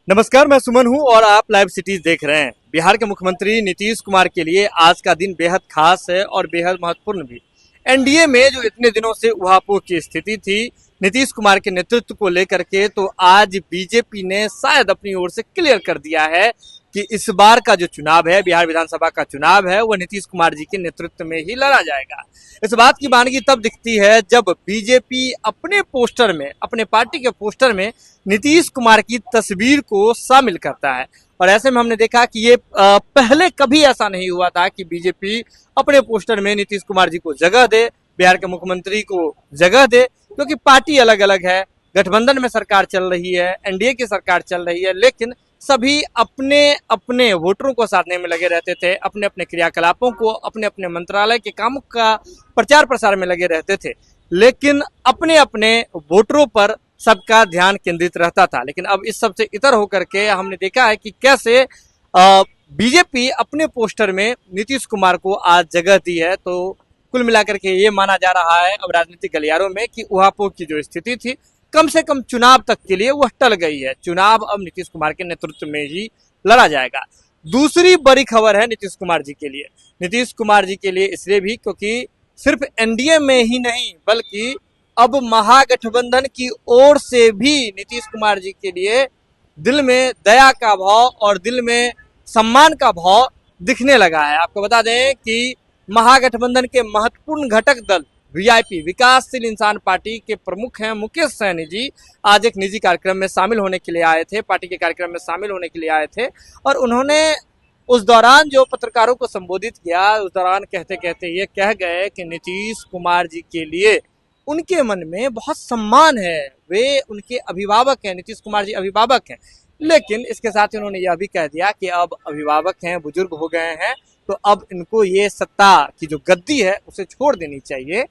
नमस्कार, मैं सुमन हूं और आप लाइव सिटीज देख रहे हैं। बिहार के मुख्यमंत्री नीतीश कुमार के लिए आज का दिन बेहद खास है और बेहद महत्वपूर्ण भी। एनडीए में जो इतने दिनों से उहापोह की स्थिति थी नीतीश कुमार के नेतृत्व को लेकर के, तो आज बीजेपी ने शायद अपनी ओर से क्लियर कर दिया है कि इस बार का जो चुनाव है, बिहार विधानसभा का चुनाव है, वह नीतीश कुमार जी के नेतृत्व में ही लड़ा जाएगा। इस बात की वानगी तब दिखती है जब बीजेपी अपने पोस्टर में, अपने पार्टी के पोस्टर में नीतीश कुमार की तस्वीर को शामिल करता है। और ऐसे में हमने देखा कि ये पहले कभी ऐसा नहीं हुआ था कि बीजेपी अपने पोस्टर में नीतीश कुमार जी को जगह दे, बिहार के मुख्यमंत्री को जगह दे, क्योंकि पार्टी अलग अलग है, गठबंधन में सरकार चल रही है, एनडीए की सरकार चल रही है, लेकिन सभी अपने अपने वोटरों को साधने में लगे रहते थे, अपने अपने क्रियाकलापों को, अपने अपने मंत्रालय के कामों का प्रचार प्रसार में लगे रहते थे, लेकिन अपने अपने वोटरों पर सबका ध्यान केंद्रित रहता था। लेकिन अब इस सबसे इतर होकर के हमने देखा है कि कैसे बीजेपी अपने पोस्टर में नीतीश कुमार को आज जगह दी है। तो कुल मिलाकर के ये माना जा रहा है अब राजनीतिक गलियारों में कि उहापोह की जो स्थिति थी, कम से कम चुनाव तक के लिए वह टल गई है। चुनाव अब नीतीश कुमार के नेतृत्व में ही लड़ा जाएगा। दूसरी बड़ी खबर है नीतीश कुमार जी के लिए। नीतीश कुमार जी के लिए इसलिए भी क्योंकि सिर्फ एनडीए में ही नहीं, बल्कि अब महागठबंधन की ओर से भी नीतीश कुमार जी के लिए दिल में दया का भाव और दिल में सम्मान का भाव दिखने लगा है। आपको बता दें कि महागठबंधन के महत्वपूर्ण घटक दल वीआईपी, विकासशील इंसान पार्टी के प्रमुख हैं मुकेश सहनी जी, आज एक निजी कार्यक्रम में शामिल होने के लिए आए थे, पार्टी के कार्यक्रम में शामिल होने के लिए आए थे। और उन्होंने उस दौरान जो पत्रकारों को संबोधित किया, उस दौरान कहते कहते ये कह गए कि नीतीश कुमार जी के लिए उनके मन में बहुत सम्मान है, वे उनके अभिभावक हैं, नीतीश कुमार जी अभिभावक हैं। लेकिन इसके साथ ही उन्होंने यह भी कह दिया कि अब अभिभावक हैं, बुजुर्ग हो गए हैं, तो अब इनको ये सत्ता की जो गद्दी है उसे छोड़ देनी चाहिए।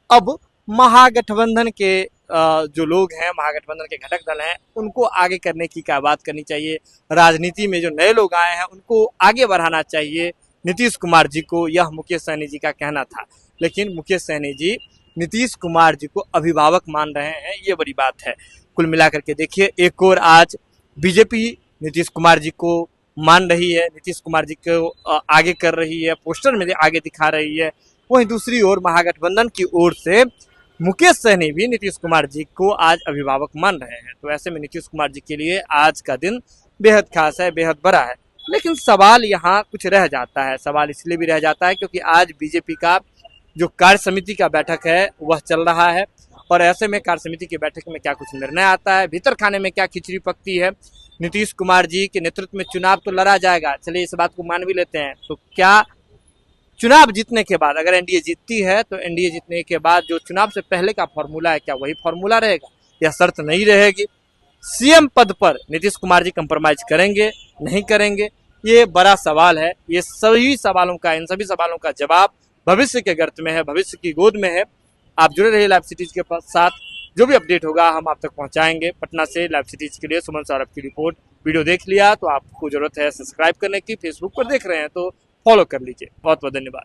अब महागठबंधन के जो लोग हैं, महागठबंधन के घटक दल हैं, उनको आगे करने की क्या बात करनी चाहिए। राजनीति में जो नए लोग आए हैं उनको आगे बढ़ाना चाहिए नीतीश कुमार जी को, यह मुकेश सहनी जी का कहना था। लेकिन मुकेश सहनी जी नीतीश कुमार जी को अभिभावक मान रहे हैं, ये बड़ी बात है। कुल मिलाकर के देखिए, एक और आज बीजेपी नीतीश कुमार जी को मान रही है, नीतीश कुमार जी को आगे कर रही है, पोस्टर में आगे दिखा रही है। वहीं दूसरी ओर महागठबंधन की ओर से मुकेश सहनी भी नीतीश कुमार जी को आज अभिभावक मान रहे हैं। तो ऐसे में नीतीश कुमार जी के लिए आज का दिन बेहद खास है, बेहद बड़ा है। लेकिन सवाल यहाँ कुछ रह जाता है। सवाल इसलिए भी रह जाता है क्योंकि आज बीजेपी का जो कार्य समिति का बैठक है वह चल रहा है, और ऐसे में कार्य समिति की बैठक में क्या कुछ निर्णय आता है, भीतर खाने में क्या खिचड़ी पकती है। नीतीश कुमार जी के नेतृत्व में चुनाव तो लड़ा जाएगा, चलिए इस बात को मान भी लेते हैं। तो क्या चुनाव जीतने के बाद, अगर एनडीए जीतती है, तो एनडीए जीतने के बाद जो चुनाव से पहले का फॉर्मूला है, क्या वही फॉर्मूला रहेगा या शर्त नहीं रहेगी। सीएम पद पर नीतीश कुमार जी कंप्रोमाइज करेंगे, नहीं करेंगे, ये बड़ा सवाल है। ये सभी सवालों का, इन सभी सवालों का जवाब भविष्य के गर्त में है, भविष्य की गोद में है। आप जुड़े रहिए लाइव सिटीज के साथ, जो भी अपडेट होगा हम आप तक पहुंचाएंगे। पटना से लाइव सिटीज के लिए सुमन सौरभ की रिपोर्ट। वीडियो देख लिया तो आपको जरूरत है सब्सक्राइब करने की, फेसबुक पर देख रहे हैं तो फॉलो कर लीजिए। बहुत बहुत धन्यवाद।